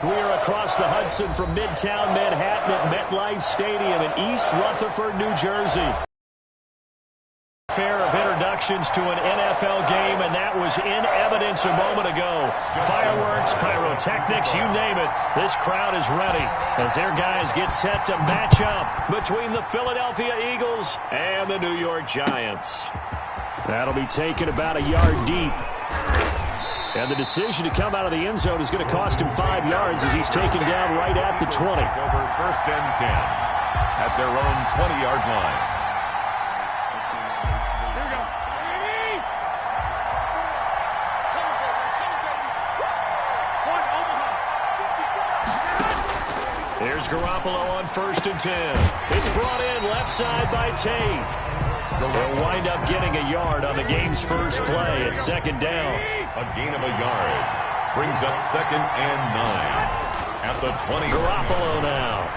We are across the Hudson from Midtown Manhattan at MetLife Stadium in East Rutherford, New Jersey. Fair of introductions to an NFL game, and that was in evidence a moment ago. Fireworks, pyrotechnics, you name it. This crowd is ready as their guys get set to match up between the Philadelphia Eagles and the New York Giants. That'll be taken about a yard deep. And the decision to come out of the end zone is going to cost him 5 yards as he's taken down right at the 20. Over first and 10 at their own 20-yard line. Here's Garoppolo on first and 10. It's brought in left side by Tate. They'll wind up getting a yard on the game's first play at second down. A gain of a yard brings up second and 9 at the 20. Garoppolo now.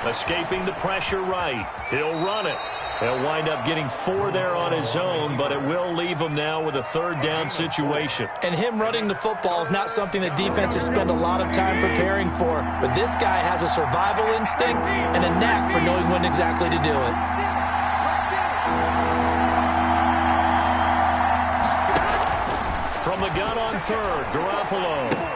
Escaping the pressure right. He'll run it. He'll wind up getting 4 there on his own, but it will leave him now with a third down situation. And him running the football is not something that defenses spend a lot of time preparing for. But this guy has a survival instinct and a knack for knowing when exactly to do it. From the gun on third, Garoppolo.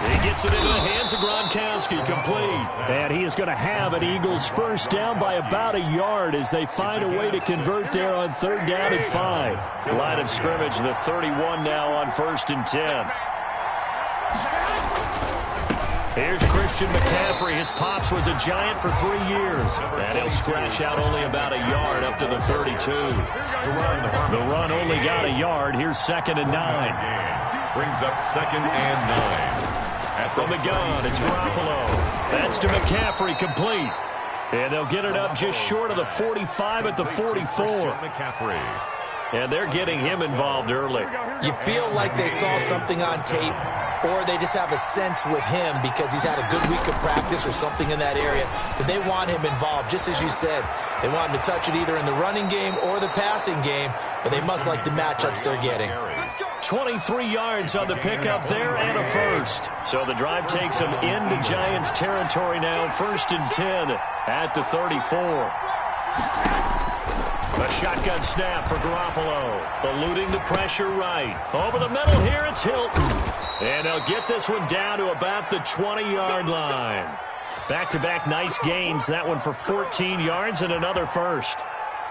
He gets it into the hands of Gronkowski, complete. And he is going to have an Eagles first down by about a yard as they find a way to convert there on third down and 5. Line of scrimmage, the 31 now on first and 10. Here's Christian McCaffrey. His pops was a Giant for 3 years. And he'll scratch out only about a yard up to the 32. The run only got a yard. Here's second and 9. Brings up second and 9. From the gun, it's Garoppolo. That's to McCaffrey, complete. And they'll get it up just short of the 45 at the 44. McCaffrey. And they're getting him involved early. You feel like they saw something on tape, or they just have a sense with him because he's had a good week of practice or something in that area that they want him involved. Just as you said, they want him to touch it either in the running game or the passing game, but they must like the matchups they're getting. 23 yards on the pickup there and a first. So the drive takes them into Giants territory now. First and 10 at the 34. A shotgun snap for Garoppolo. Eluding the pressure right. Over the middle here, it's Hilton. And they'll get this one down to about the 20-yard line. Back-to-back nice gains. That one for 14 yards and another first.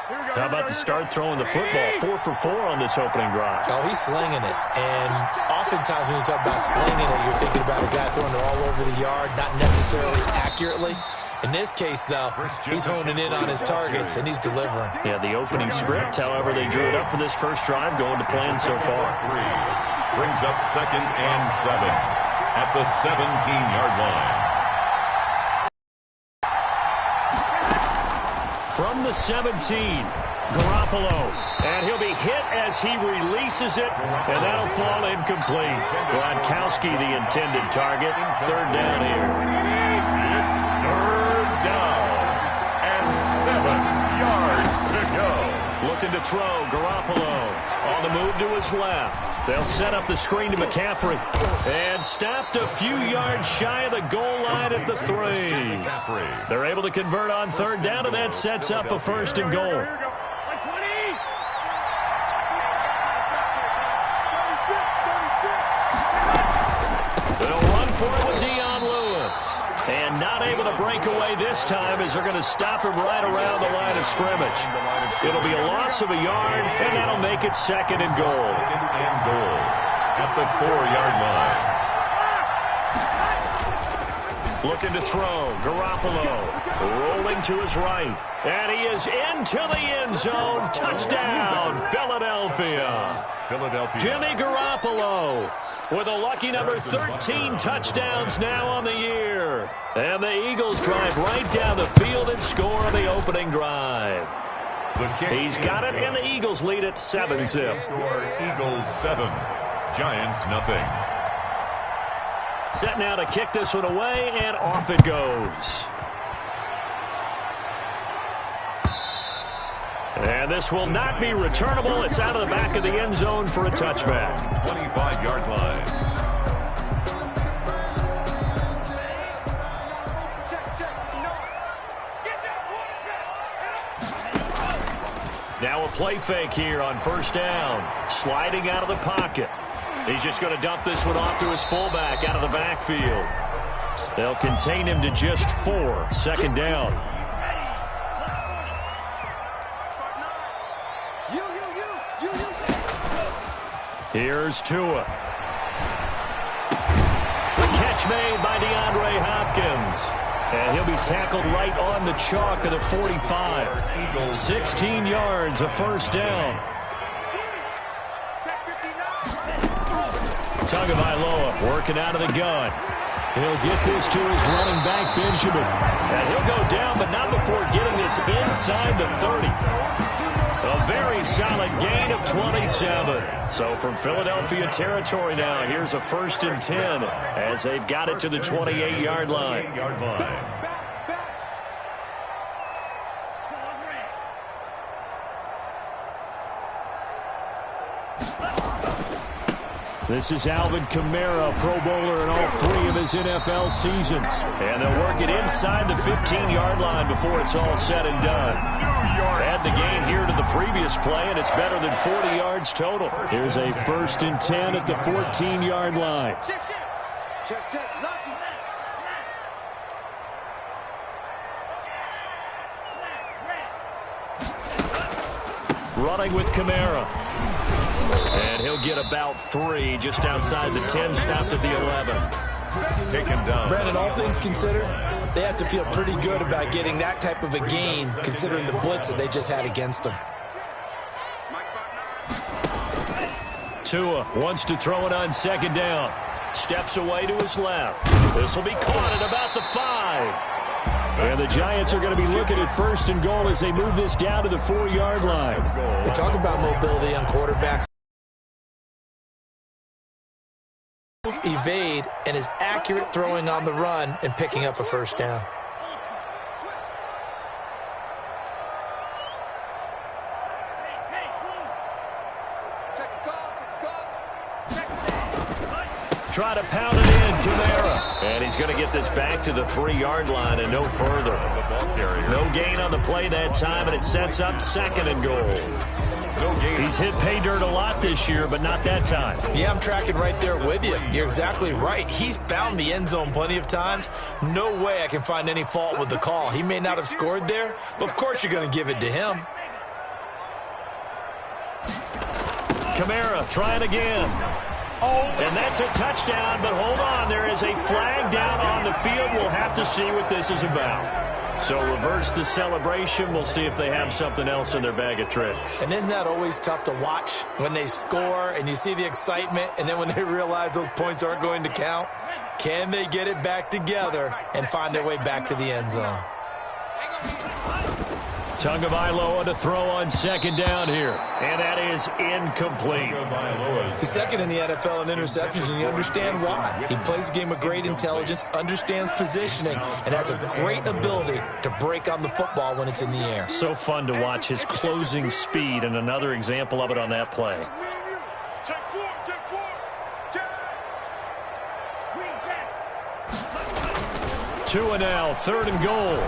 How about the start throwing the football? 4 for 4 on this opening drive. Oh, he's slinging it. And oftentimes when you talk about slinging it, you're thinking about a guy throwing it all over the yard, not necessarily accurately. In this case, though, he's honing in on his targets, and he's delivering. Yeah, the opening script, however, they drew it up for this first drive, going to plan so far. Brings up second and 7 at the 17-yard line. From the 17, Garoppolo. And he'll be hit as he releases it, and that'll fall incomplete. Gronkowski, the intended target. Third down here. It's third down and 7 yards to go. Looking to throw, Garoppolo on the move to his left. They'll set up the screen to McCaffrey. And stopped a few yards shy of the goal line at the 3. They're able to convert on third down, and that sets up a first and goal. They'll run for it with Dion Lewis. And not able to break away this time as they're going to stop him right around the line of scrimmage. It'll be a loss of a yard, and that'll make it second and goal. Second and goal at the 4-yard line. Looking to throw, Garoppolo rolling to his right. And he is into the end zone. Touchdown, Philadelphia. Jimmy Garoppolo with a lucky number 13 touchdowns now on the year. And the Eagles drive right down the field and score on the opening drive. He's got it, and the Eagles lead at 7-zip. Eagles 7, Giants nothing. Set now to kick this one away, and off it goes. And this will not be returnable. It's out of the back of the end zone for a touchback. 25-yard line. Now a play fake here on first down. Sliding out of the pocket. He's just going to dump this one off to his fullback out of the backfield. They'll contain him to just 4. Second down. Here's Tua. The catch made by DeAndre Hopkins. And he'll be tackled right on the chalk of the 45. 16 yards, a first down. Tagovailoa working out of the gun. He'll get this to his running back, Benjamin. And he'll go down, but not before getting this inside the 30. A very solid gain of 27. So from Philadelphia territory now, here's a 1st and 10 as they've got it to the 28-yard line. This is Alvin Kamara, Pro Bowler in all 3 of his NFL seasons. And they'll work it inside the 15-yard line before it's all said and done. Add the gain here to the previous play, and it's better than 40 yards total. Here's a 1st and 10 at the 14-yard line. Running with Kamara. And he'll get about 3 just outside the 10, stopped at the 11. Taken down. Brandon, all things considered, they have to feel pretty good about getting that type of a gain, considering the blitz that they just had against them. Tua wants to throw it on second down. Steps away to his left. This will be caught at about the 5. And the Giants are going to be looking at 1st and goal as they move this down to the 4-yard line. They talk about mobility on quarterbacks. Evade and is accurate throwing on the run and picking up a first down. Try to pound it in, Kamara. And he's going to get this back to the 3-yard line and no further. No gain on the play that time, and it sets up 2nd and goal. He's hit pay dirt a lot this year, but not that time. Yeah, I'm tracking right there with you. You're exactly right. He's found the end zone plenty of times. No way I can find any fault with the call. He may not have scored there, but of course you're going to give it to him. Kamara trying again. And that's a touchdown, but hold on. There is a flag down on the field. We'll have to see what this is about. So reverse the celebration. We'll see if they have something else in their bag of tricks. And isn't that always tough to watch when they score and you see the excitement, and then when they realize those points aren't going to count? Can they get it back together and find their way back to the end zone? Tagovailoa to throw on second down here. And that is incomplete. He's second in the NFL in interceptions, and you understand why. He plays a game of great intelligence, understands positioning, and has a great ability to break on the football when it's in the air. So fun to watch his closing speed, and another example of it on that play. Tua now, 3rd and goal.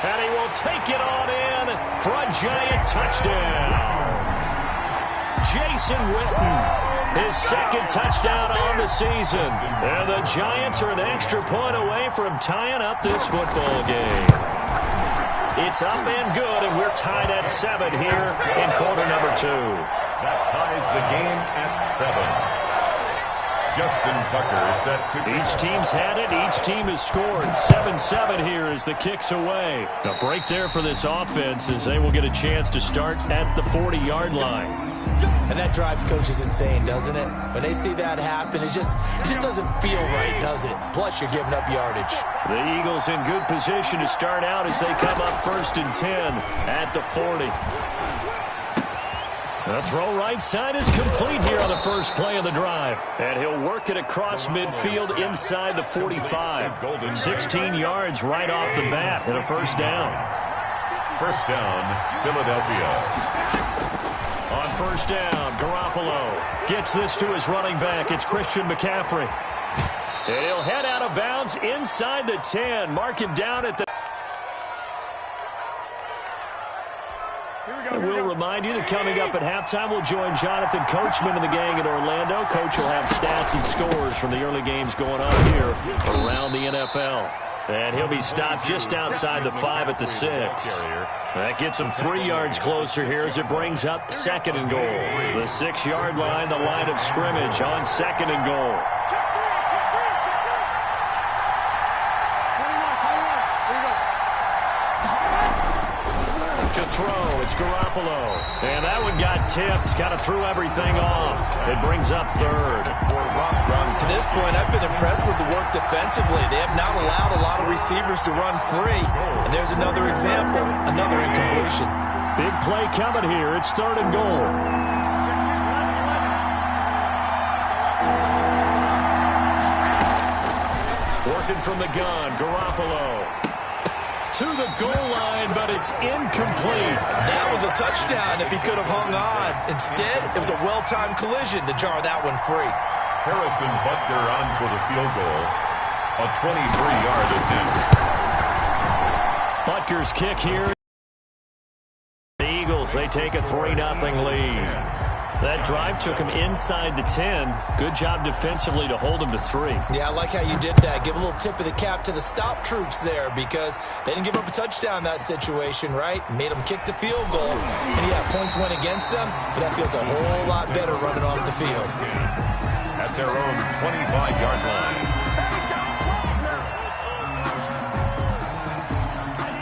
And he will take it on in for a Giant touchdown. Jason Witten, his 2nd touchdown on the season. And the Giants are an extra point away from tying up this football game. It's up and good, and we're tied at 7 here in quarter number 2. That ties the game at 7. Justin Tucker set to... Each team's had it. Each team has scored. 7-7 here as the kick's away. A break there for this offense as they will get a chance to start at the 40-yard line. And that drives coaches insane, doesn't it? When they see that happen, it just doesn't feel right, does it? Plus, you're giving up yardage. The Eagles in good position to start out as they come up 1st and 10 at the 40. The throw right side is complete here on the first play of the drive. And he'll work it across midfield inside the 45. 16 yards right off the bat and a first down. First down, Philadelphia. On first down, Garoppolo gets this to his running back. It's Christian McCaffrey. And he'll head out of bounds inside the 10. Mark him down at the... will remind you that coming up at halftime, we'll join Jonathan Coachman and the gang in Orlando. Coach will have stats and scores from the early games going on here around the NFL. And he'll be stopped just outside the 5 at the 6. That gets him 3 yards closer here as it brings up 2nd and goal. The 6-yard line, the line of scrimmage on 2nd and goal. To throw, it's Garoppolo. And that one got tipped, kind of threw everything off. It brings up 3rd. To this point, I've been impressed with the work defensively. They have not allowed a lot of receivers to run free. And there's another example, another incompletion. Big play coming here. It's 3rd and goal. Working from the gun, Garoppolo. To the goal line, but it's incomplete. That was a touchdown if he could have hung on. Instead, it was a well-timed collision to jar that one free. Harrison Butker on for the field goal. A 23-yard attempt. Butker's kick here. The Eagles, they take a 3-0 lead. That drive took him inside the 10. Good job defensively to hold him to 3. Yeah, I like how you did that. Give a little tip of the cap to the stop troops there because they didn't give up a touchdown in that situation, right? Made them kick the field goal. And yeah, points went against them, but that feels a whole lot better running off the field. At their own 25-yard line.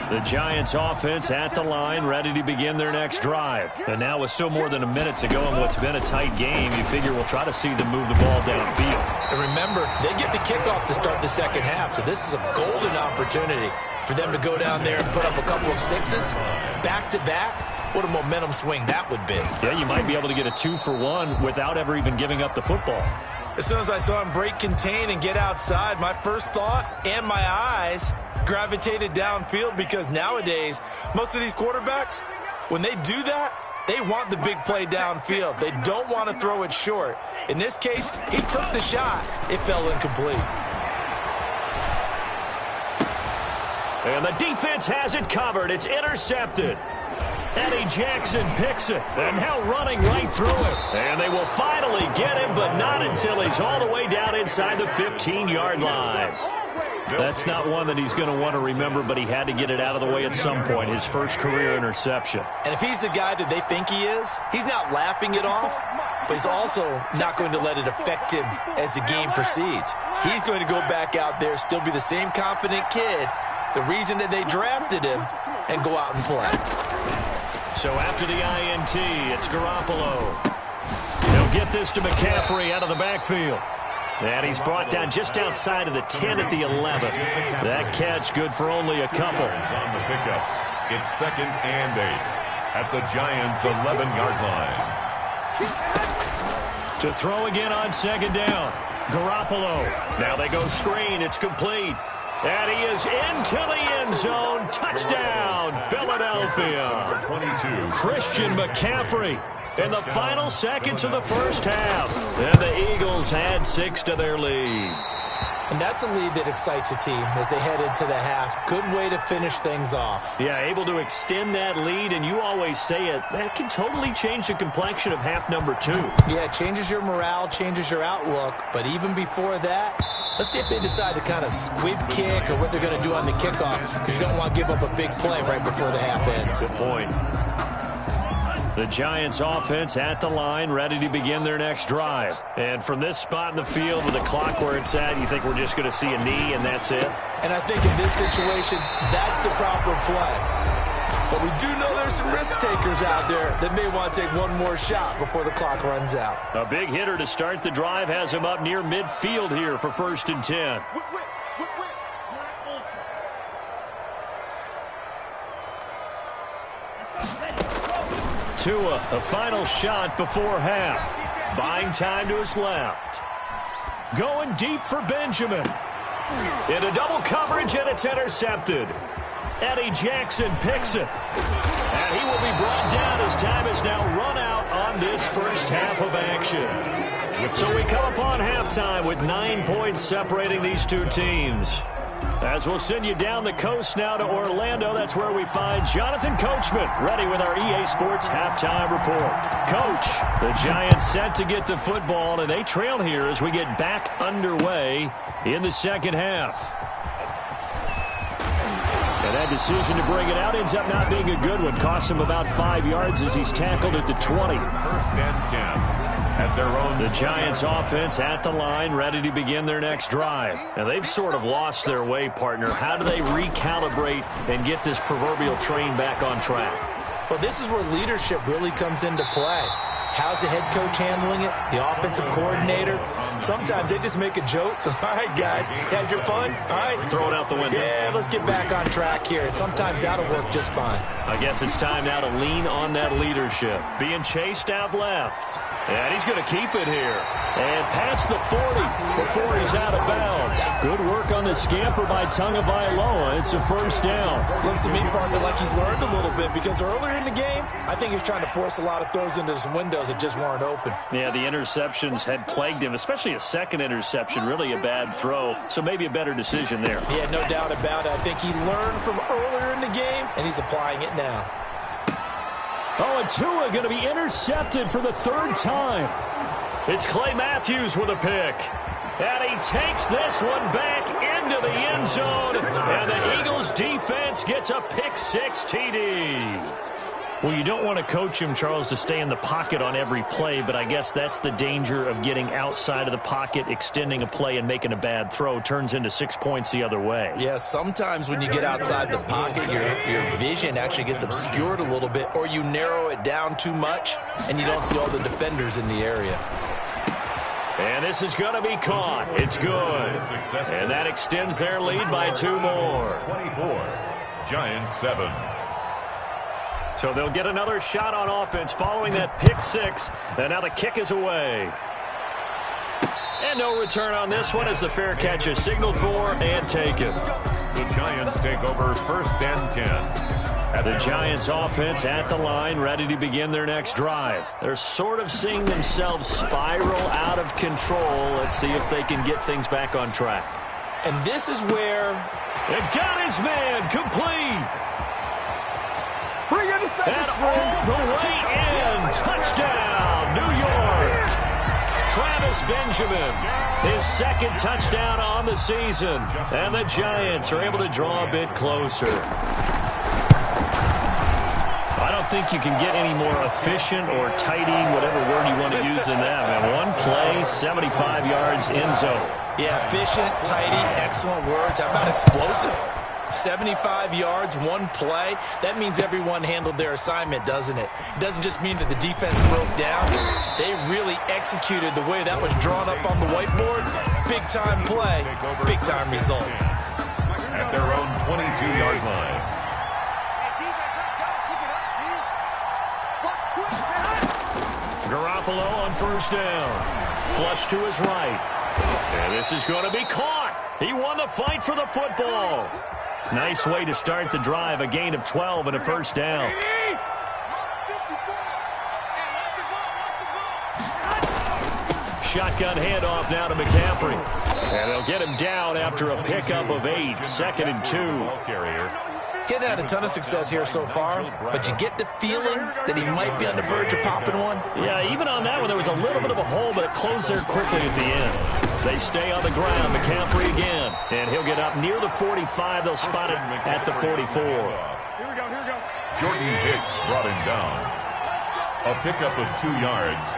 The Giants offense at the line, ready to begin their next drive. And now with still more than a minute to go in what's been a tight game, you figure we'll try to see them move the ball downfield. And remember, they get the kickoff to start the second half, so this is a golden opportunity for them to go down there and put up a couple of 6s back-to-back. What a momentum swing that would be. Yeah, you might be able to get a 2-for-1 without ever even giving up the football. As soon as I saw him break contain and get outside, my first thought and my eyes gravitated downfield because nowadays, most of these quarterbacks, when they do that, they want the big play downfield. They don't want to throw it short. In this case, he took the shot. It fell incomplete. And the defense has it covered. It's intercepted. Eddie Jackson picks it, and now running right through it. And they will finally get him, but not until he's all the way down inside the 15-yard line. That's not one that he's going to want to remember, but he had to get it out of the way at some point, his first career interception. And if he's the guy that they think he is, he's not laughing it off, but he's also not going to let it affect him as the game proceeds. He's going to go back out there, still be the same confident kid, the reason that they drafted him, and go out and play. So after the INT, it's Garoppolo. He'll get this to McCaffrey out of the backfield. And he's brought down just outside of the 10 at the 11. That catch good for only a couple. On the pickup, it's 2nd and 8 at the Giants' 11-yard line. To throw again on 2nd down. Garoppolo. Now they go screen. It's complete. And he is into the end zone. Touchdown, Philadelphia. 22. Christian McCaffrey in the final seconds of the first half. And the Eagles add 6 to their lead. And that's a lead that excites a team as they head into the half. Good way to finish things off. Yeah, able to extend that lead, and you always say it, that can totally change the complexion of half number 2. Yeah, it changes your morale, changes your outlook. But even before that, let's see if they decide to kind of squib kick or what they're going to do on the kickoff, because you don't want to give up a big play right before the half ends. Good point. The Giants offense at the line, ready to begin their next drive. And from this spot in the field with the clock where it's at, you think we're just going to see a knee and that's it? And I think in this situation, that's the proper play. But we do know there's some risk takers out there that may want to take one more shot before the clock runs out. A big hitter to start the drive has him up near midfield here for 1st and 10. Tua, a final shot before half. Buying time to his left. Going deep for Benjamin. Into double coverage, and it's intercepted. Eddie Jackson picks it. And he will be brought down as time is now run out on this first half of action. So we come upon halftime with 9 points separating these two teams. As we'll send you down the coast now to Orlando, that's where we find Jonathan Coachman, ready with our EA Sports Halftime Report. Coach, the Giants set to get the football, and they trail here as we get back underway in the second half. And that decision to bring it out ends up not being a good one. Cost him about 5 yards as he's tackled at the 20. First and 10 at their own. The Giants offense at the line, ready to begin their next drive. Now, they've sort of lost their way, partner. How do they recalibrate and get this proverbial train back on track? Well, this is where leadership really comes into play. How's the head coach handling it? The offensive coordinator? Sometimes they just make a joke. All right, guys, had your fun? All right. Throw it out the window. Yeah, let's get back on track here. And sometimes that'll work just fine. I guess it's time now to lean on that leadership. Being chased out left. And he's going to keep it here. And past the 40 before he's out of bounds. Good work on the scamper by Tagovailoa. It's a first down. Looks to me, partner, like he's learned a little bit because earlier in the game, I think he was trying to force a lot of throws into some windows that just weren't open. Yeah, the interceptions had plagued him, especially a second interception, really a bad throw. So maybe a better decision there. Yeah, no doubt about it. I think he learned from earlier in the game, and he's applying it now. Oh, and Tua going to be intercepted for the third time. It's Clay Matthews with a pick. And he takes this one back into the end zone. And the Eagles defense gets a pick-6 TD. Well, you don't want to coach him, Charles, to stay in the pocket on every play, but I guess that's the danger of getting outside of the pocket, extending a play, and making a bad throw. Turns into 6 points the other way. Yeah, sometimes when you get outside the pocket, your vision actually gets obscured a little bit, or you narrow it down too much, and you don't see all the defenders in the area. And this is going to be caught. It's good. And that extends their lead by 2 more. 24, Giants 7. So they'll get another shot on offense following that pick-6. And now the kick is away. And no return on this one as the fair catch is signaled for and taken. The Giants take over first and 10. The Giants offense at the line, ready to begin their next drive. They're sort of seeing themselves spiral out of control. Let's see if they can get things back on track. And this is where... It got his man complete. And all the way in. Touchdown, New York. Travis Benjamin, his second touchdown on the season. And the Giants are able to draw a bit closer. I don't think you can get any more efficient or tidy, whatever word you want to use in that. And one play, 75 yards in zone. Yeah, efficient, tidy, excellent words. How about explosive? 75 yards, one play. That means everyone handled their assignment, doesn't it? It doesn't just mean that the defense broke down. They really executed the way that was drawn up on the whiteboard. Big-time play, big-time result. At their own 22-yard line. Garoppolo on first down. Flush to his right. And this is going to be caught. He won the fight for the football. Nice way to start the drive. A gain of 12 and a first down. Shotgun handoff now to McCaffrey. And they'll get him down after a pickup of 8. 2nd and 2. Getting had a ton of success here so far, but you get the feeling that he might be on the verge of popping one. Yeah, even on that one, there was a little bit of a hole, but it closed there quickly at the end. They stay on the ground. McCaffrey again. And he'll get up near the 45. They'll spot it at the 44. Here we go. Jordan Hicks brought him down. A pickup of 2 yards.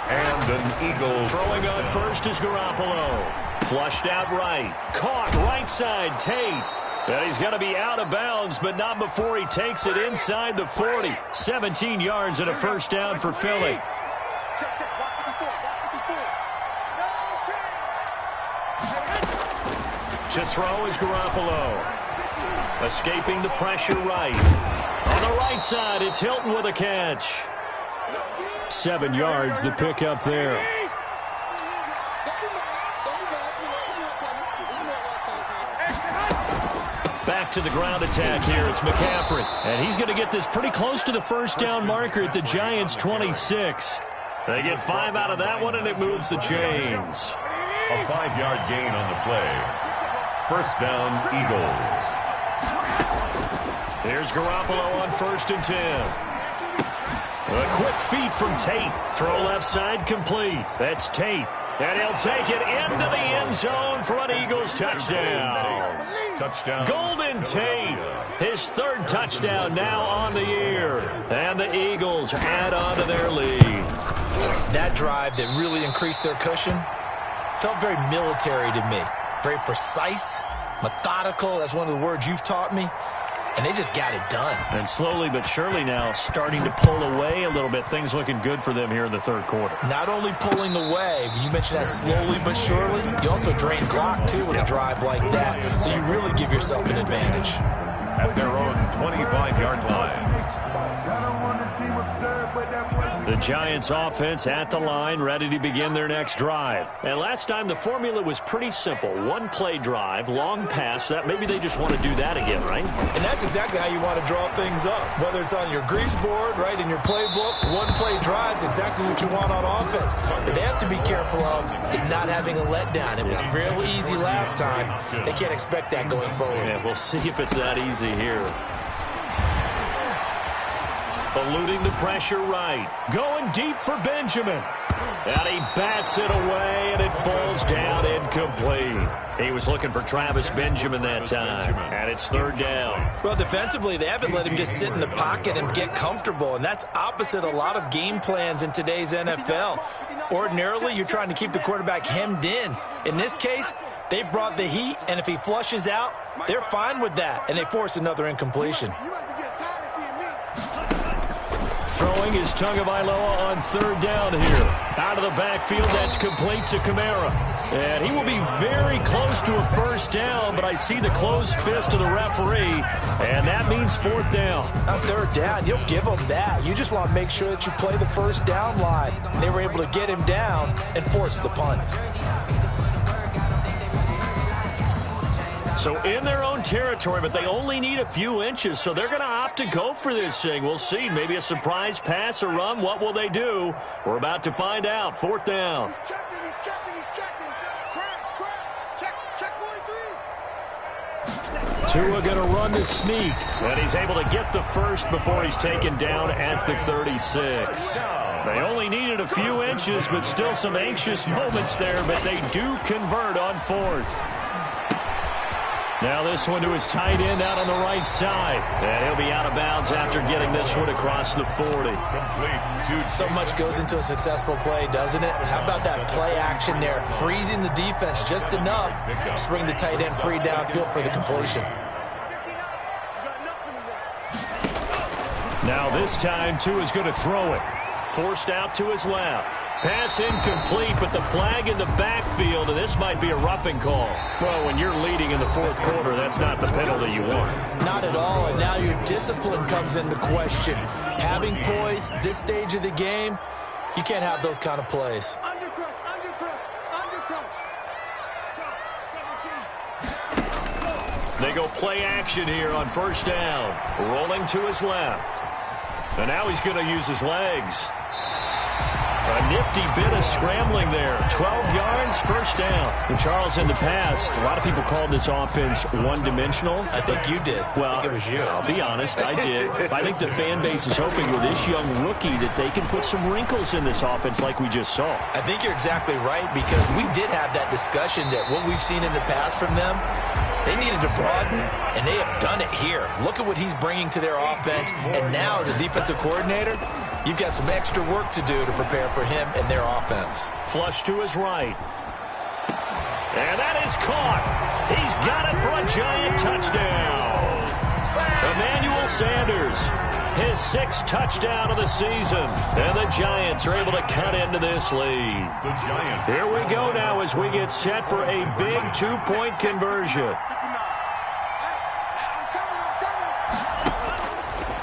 And an Eagle. Throwing on first is Garoppolo. Flushed out right. Caught right side. Tate. And he's going to be out of bounds, but not before he takes it inside the 40. 17 yards and a first down for Philly. To throw is Garoppolo. Escaping the pressure right. On the right side, it's Hilton with a catch. 7 yards, the pickup there. Back to the ground attack here. It's McCaffrey. And he's going to get this pretty close to the first down marker at the Giants' 26. They get 5 out of that one, and it moves the chains. A 5-yard gain on the play. First down, Eagles. Here's Garoppolo on 1st and 10. A quick feed from Tate. Throw left side complete. That's Tate. And he'll take it into the end zone for an Eagles touchdown. Golden Tate, his 3rd touchdown now on the year. And the Eagles add on to their lead. That drive that really increased their cushion felt very military to me. Very precise, methodical. That's one of the words you've taught me. And they just got it done. And slowly but surely now starting to pull away a little bit. Things looking good for them here in the 3rd quarter. Not only pulling away, but you mentioned that slowly but surely. You also drain clock, too, with a drive like that. So you really give yourself an advantage. At their own 25-yard line. The Giants offense at the line, ready to begin their next drive. And last time the formula was pretty simple. 1-play drive, long pass. That maybe they just want to do that again, right? And that's exactly how you want to draw things up. Whether it's on your grease board, right, in your playbook, 1-play drives, exactly what you want on offense. What they have to be careful of is not having a letdown. It was real easy last time. They can't expect that going forward. Yeah, we'll see if it's that easy here. Eluding the pressure right. Going deep for Benjamin. And he bats it away, and it falls down incomplete. He was looking for Travis Benjamin that time. And it's 3rd down. Well, defensively, they haven't let him just sit in the pocket and get comfortable. And that's opposite a lot of game plans in today's NFL. Ordinarily, you're trying to keep the quarterback hemmed in. In this case, they brought the heat, and if he flushes out, they're fine with that. And they force another incompletion. Throwing is Tagovailoa on 3rd down here. Out of the backfield, that's complete to Kamara. And he will be very close to a 1st down, but I see the closed fist of the referee, and that means 4th down. On 3rd down, you'll give them that. You just want to make sure that you play the 1st down line. And they were able to get him down and force the punt. So in their own territory, but they only need a few inches, so they're going to opt to go for this thing. We'll see. Maybe a surprise pass or run. What will they do? We're about to find out. 4th down. He's checking. Check 43. Tua going to run the sneak, and he's able to get the first before he's taken down at the 36. They only needed a few inches, but still some anxious moments there, but they do convert on 4th. Now this one to his tight end out on the right side. And he'll be out of bounds after getting this one across the 40. So much goes into a successful play, doesn't it? How about that play action there? Freezing the defense just enough to bring the tight end free downfield for the completion. Now this time, Tua's going to throw it. Forced out to his left. Pass incomplete, but the flag in the backfield, and this might be a roughing call. Well, when you're leading in the 4th quarter, that's not the penalty you want. Not at all, and now your discipline comes into question. Having poise this stage of the game, you can't have those kind of plays. They go play action here on 1st down. Rolling to his left. And now he's going to use his legs. A nifty bit of scrambling there. 12 yards, 1st down. And Charles, in the past, a lot of people called this offense one-dimensional. I think you did. Well, I think it was you. I'll be honest, I did. I think the fan base is hoping with this young rookie that they can put some wrinkles in this offense like we just saw. I think you're exactly right, because we did have that discussion that what we've seen in the past from them, they needed to broaden, and they have done it here. Look at what he's bringing to their offense, and now as a defensive coordinator, you've got some extra work to do to prepare for him and their offense. Flush to his right. And that is caught. He's got it for a Giant touchdown. Emmanuel Sanders, his 6th touchdown of the season. And the Giants are able to cut into this lead. Here we go now as we get set for a big 2-point conversion.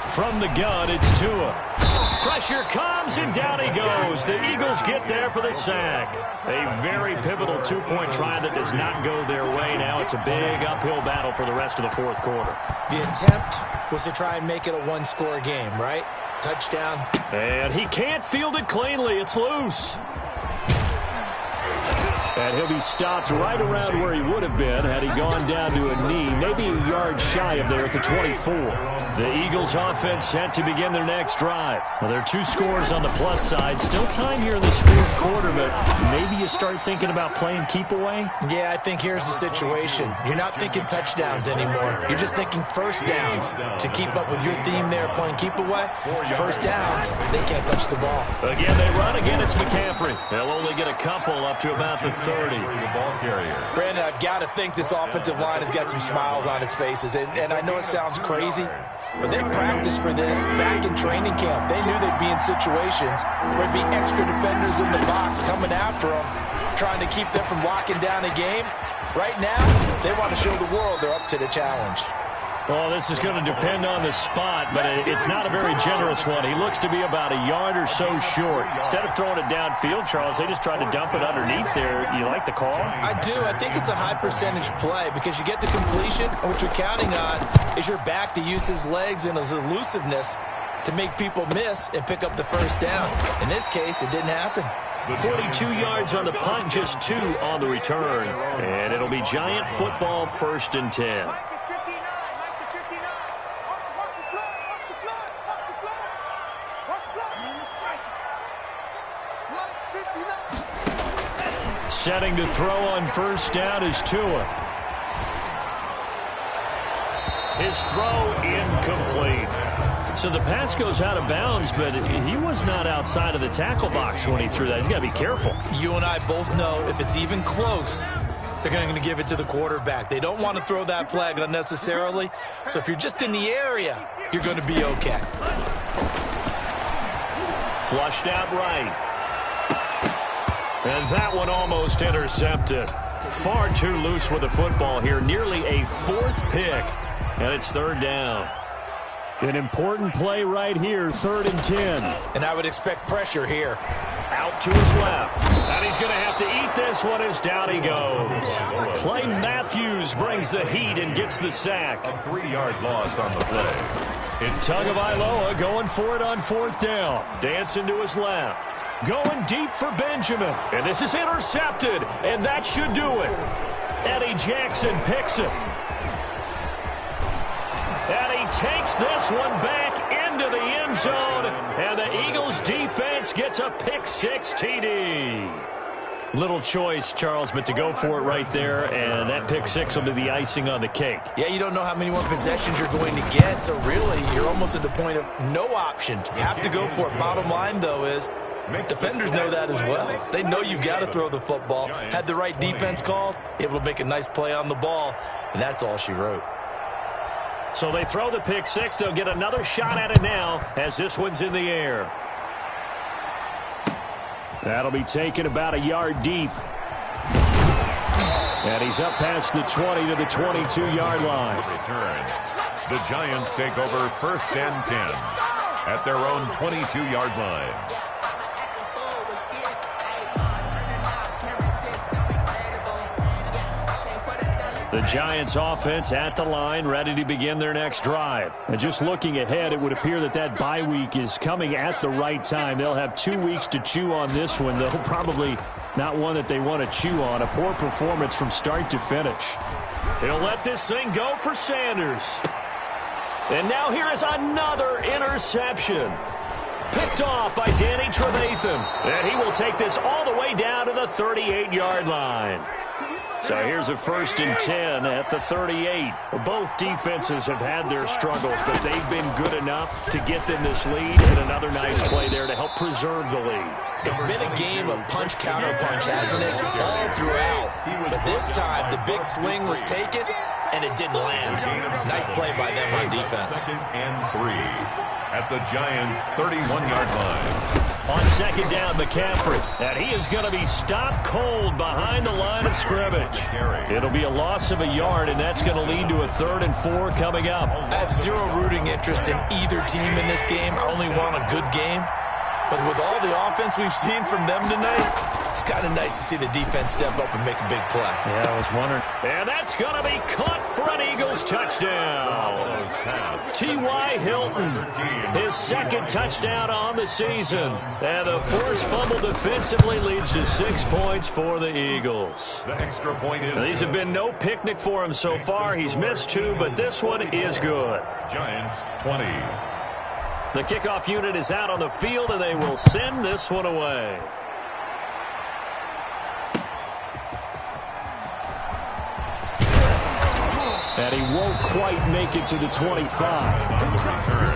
From the gun, it's Tua. Pressure comes, and down he goes. The Eagles get there for the sack. A very pivotal 2-point try that does not go their way. Now it's a big uphill battle for the rest of the 4th quarter. The attempt was to try and make it a one-score game, right? Touchdown. And he can't field it cleanly. It's loose. And he'll be stopped right around where he would have been had he gone down to a knee, maybe a yard shy of there at the 24. The Eagles offense set to begin their next drive. Well, there are 2 scores on the plus side. Still time here in this 4th quarter, but maybe you start thinking about playing keep away? Yeah, I think here's the situation. You're not thinking touchdowns anymore. You're just thinking first downs. To keep up with your theme there, playing keep away, first downs, they can't touch the ball. Again, they run. Again, it's McCaffrey. They'll only get a couple up to about the 30. Brandon, I've got to think this offensive line has got some smiles on its faces. And I know it sounds crazy, but they practiced for this back in training camp. They knew they'd be in situations where there'd be extra defenders in the box coming after them, trying to keep them from locking down a game. Right now, they want to show the world they're up to the challenge. Well, this is going to depend on the spot, but it's not a very generous one. He looks to be about a yard or so short. Instead of throwing it downfield, Charles, they just tried to dump it underneath there. You like the call? I do. I think it's a high percentage play because you get the completion, and what you're counting on is your back to use his legs and his elusiveness to make people miss and pick up the first down. In this case, it didn't happen. 42 yards on the punt, just 2 on the return. And it'll be Giant football, 1st and 10. Setting to throw on first down is Tua. His throw incomplete. So the pass goes out of bounds, but he was not outside of the tackle box when he threw that. He's got to be careful. You and I both know if it's even close, they're going to give it to the quarterback. They don't want to throw that flag unnecessarily. So if you're just in the area, you're going to be okay. Flushed out right. And that one almost intercepted. Far too loose with the football here. Nearly a 4th pick. And it's 3rd down. An important play right here, 3rd and 10. And I would expect pressure here. Out to his left. And he's going to have to eat this one as down he goes. Clay Matthews brings the heat and gets the sack. A 3-yard loss on the play. And Tagovailoa going for it on 4th down. Dancing to his left. Going deep for Benjamin. And this is intercepted. And that should do it. Eddie Jackson picks it. And he takes this one back into the end zone. And the Eagles defense gets a pick-6 TD. Little choice, Charles, but to go for it right there, and that pick-6 will be the icing on the cake. Yeah, you don't know how many more possessions you're going to get, so really you're almost at the point of no option. You have to go for it. Bottom line, though, is defenders know that as well. They know you've got to throw the football. Had the right defense called, able to make a nice play on the ball, and that's all she wrote. So they throw the pick-6. They'll get another shot at it now as this one's in the air. That'll be taken about a yard deep. And he's up past the 20 to the 22-yard line. Return. The Giants take over 1st and 10 at their own 22-yard line. The Giants offense at the line, ready to begin their next drive. And just looking ahead, it would appear that that bye week is coming at the right time. They'll have 2 weeks to chew on this one, though probably not one that they want to chew on. A poor performance from start to finish. He'll let this thing go for Sanders. And now here is another interception. Picked off by Danny Trevathan. And he will take this all the way down to the 38-yard line. So here's a 1st and 10 at the 38. Well, both defenses have had their struggles, but they've been good enough to get them this lead, and another nice play there to help preserve the lead. It's been a game of punch-counter-punch, hasn't it? All throughout. But this time, the big swing was taken, and it didn't land. Nice play by them on defense. 2nd and 3 at the Giants' 31-yard line. On 2nd down, McCaffrey. And he is going to be stopped cold behind the line of scrimmage. It'll be a loss of a yard, and that's going to lead to a 3rd and 4 coming up. I have zero rooting interest in either team in this game. I only want a good game. But with all the offense we've seen from them tonight, it's kind of nice to see the defense step up and make a big play. Yeah, I was wondering. And that's going to be caught for an Eagles touchdown. T.Y. Hilton, his second touchdown on the season. And the forced fumble defensively leads to 6 points for the Eagles. The extra point is These have been no picnic for him so far. He's missed 2, but this one is good. Giants 20. The kickoff unit is out on the field, and they will send this one away. And he won't quite make it to the 25. On the return,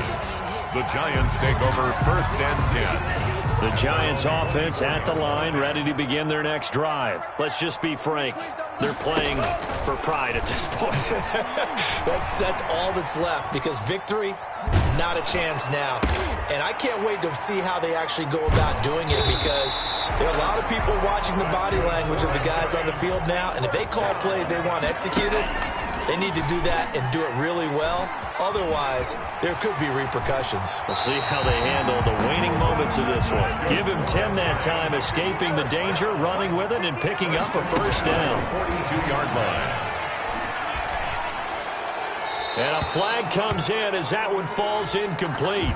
the Giants take over 1st and 10. The Giants offense at the line, ready to begin their next drive. Let's just be frank. They're playing for pride at this point. That's all that's left, because victory, not a chance now. And I can't wait to see how they actually go about doing it, because there are a lot of people watching the body language of the guys on the field now, and if they call plays they want executed, they need to do that and do it really well. Otherwise, there could be repercussions. We'll see how they handle the waning moments of this one. Give him 10 that time, escaping the danger, running with it, and picking up a first down. 42-yard line. And a flag comes in as that one falls incomplete.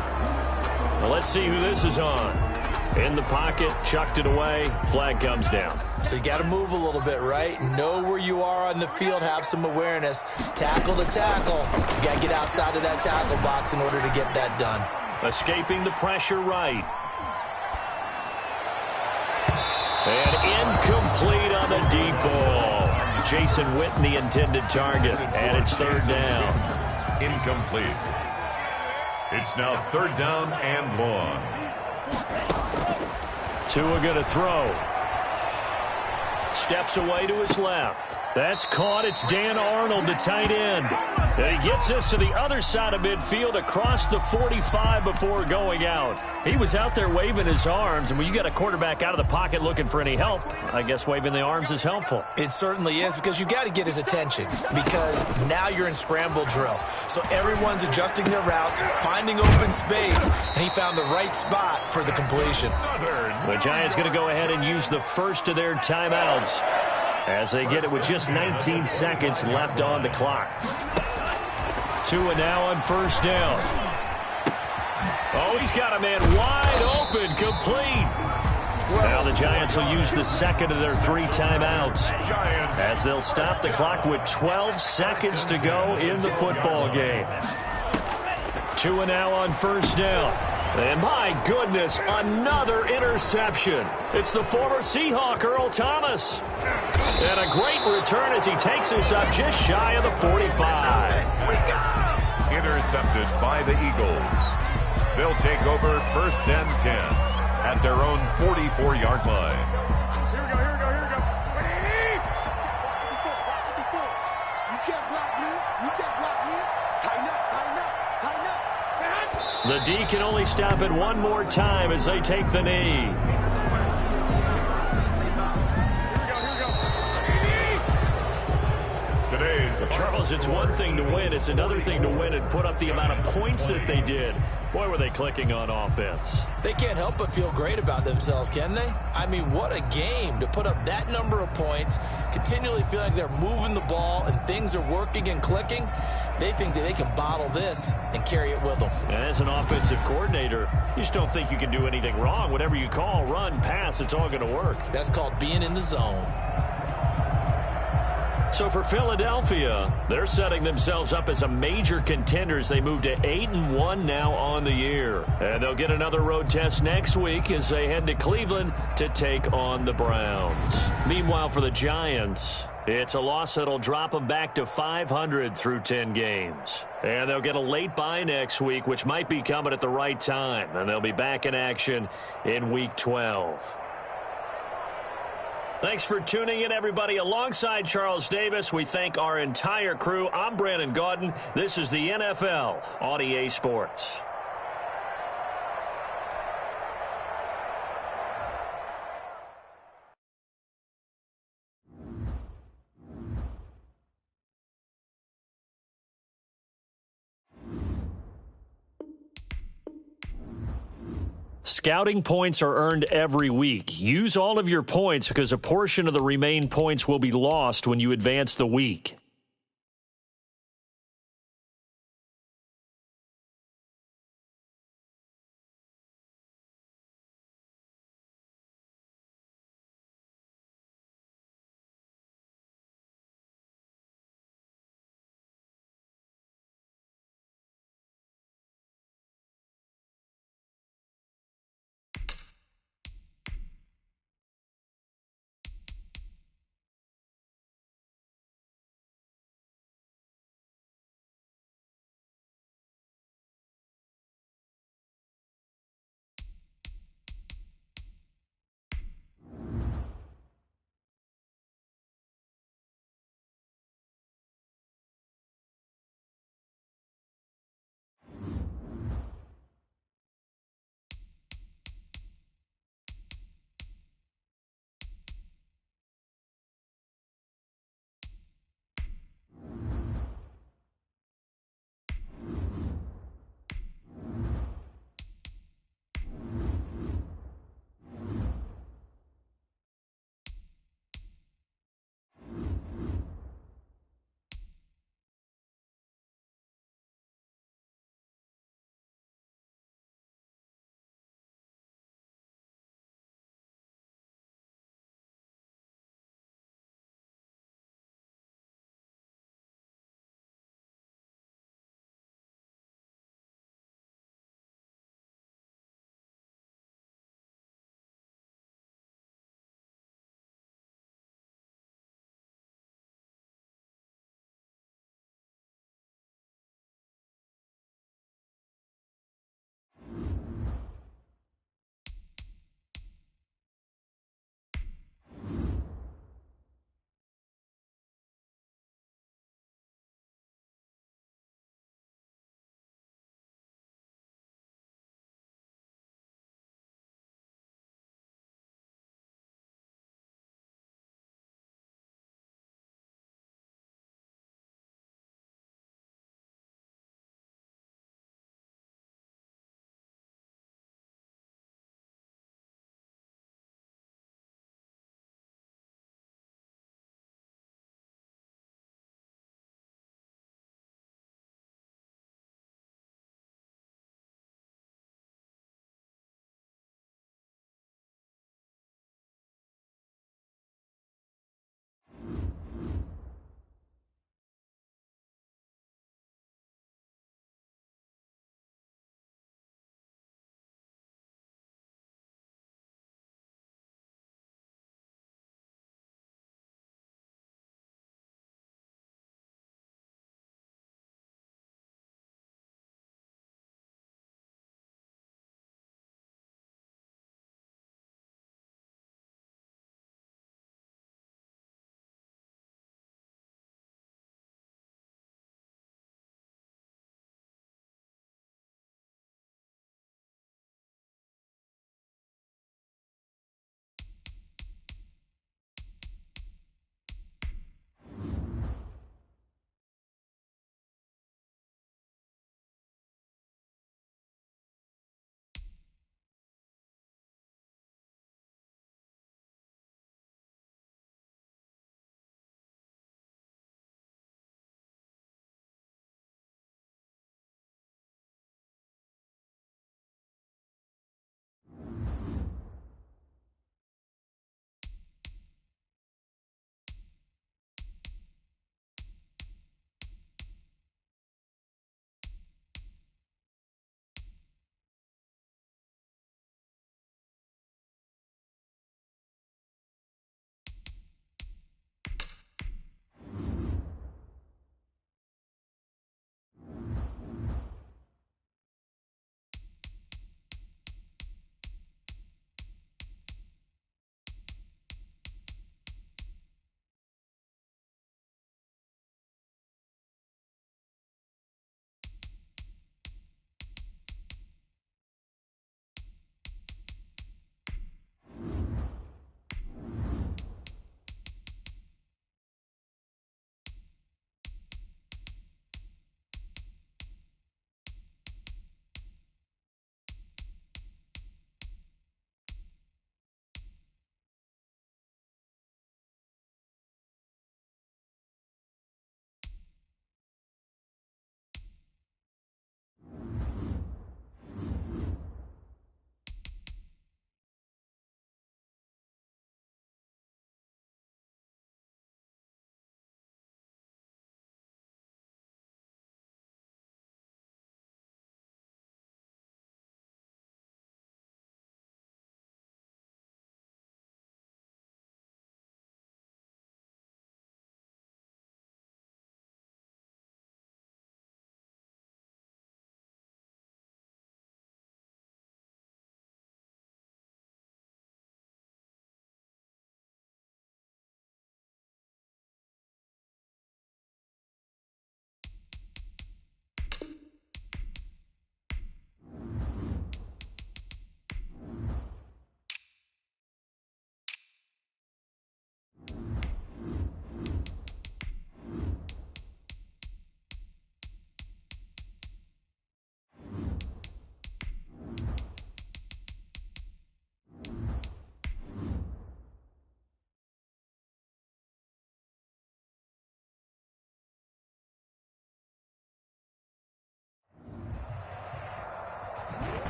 Well, let's see who this is on. In the pocket, chucked it away, flag comes down. So you got to move a little bit, right? Know where you are on the field, have some awareness. Tackle to tackle. You got to get outside of that tackle box in order to get that done. Escaping the pressure right. And incomplete on the deep ball. Jason Witten, the intended target, and it's 3rd down. Incomplete. It's now 3rd down and long. Tua going to throw. Steps away to his left. That's caught. It's Dan Arnold, the tight end. And he gets this to the other side of midfield across the 45 before going out. He was out there waving his arms, and when you got a quarterback out of the pocket looking for any help, I guess waving the arms is helpful. It certainly is, because you got to get his attention, because now you're in scramble drill. So everyone's adjusting their routes, finding open space, and he found the right spot for the completion. The Giants going to go ahead and use the first of their timeouts as they get it with just 19 seconds left on the clock. Tua now on 1st down. Oh, he's got a man wide open, complete. Now the Giants will use the second of their 3 timeouts as they'll stop the clock with 12 seconds to go in the football game. Tua now on 1st down. And my goodness, another interception. It's the former Seahawk, Earl Thomas. And a great return as he takes us up just shy of the 45. Intercepted by the Eagles. They'll take over 1st and 10 at their own 44-yard line. Here we go. You can't block me. Tighten up. The D can only stop it one more time as they take the knee. So Charles, it's one thing to win. It's another thing to win and put up the amount of points that they did. Boy, were they clicking on offense. They can't help but feel great about themselves, can they? I mean, what a game to put up that number of points, continually feeling like they're moving the ball and things are working and clicking. They think that they can bottle this and carry it with them. And as an offensive coordinator, you just don't think you can do anything wrong. Whatever you call, run, pass, it's all going to work. That's called being in the zone. So for Philadelphia, they're setting themselves up as a major contender as they move to 8-1 now on the year. And they'll get another road test next week as they head to Cleveland to take on the Browns. Meanwhile, for the Giants, it's a loss that'll drop them back to 500 through 10 games. And they'll get a late bye next week, which might be coming at the right time. And they'll be back in action in Week 12. Thanks for tuning in, everybody. Alongside Charles Davis, we thank our entire crew. I'm Brandon Gaudin. This is the NFL on EA Sports. Scouting points are earned every week. Use all of your points because a portion of the remaining points will be lost when you advance the week.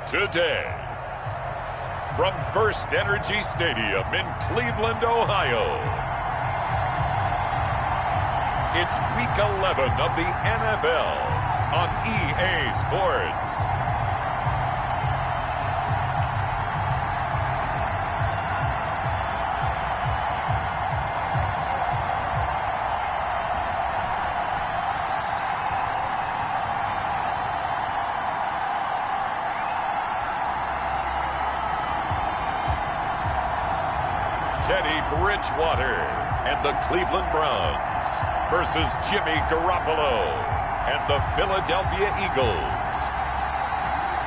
today. From First Energy Stadium in Cleveland, Ohio, it's Week 11 of the NFL on EA Sports. Teddy Bridgewater and the Cleveland Browns versus Jimmy Garoppolo and the Philadelphia Eagles.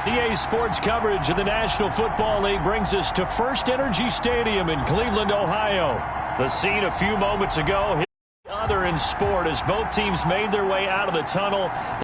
EA Sports coverage of the National Football League brings us to First Energy Stadium in Cleveland, Ohio. The scene a few moments ago, other in sport as both teams made their way out of the tunnel.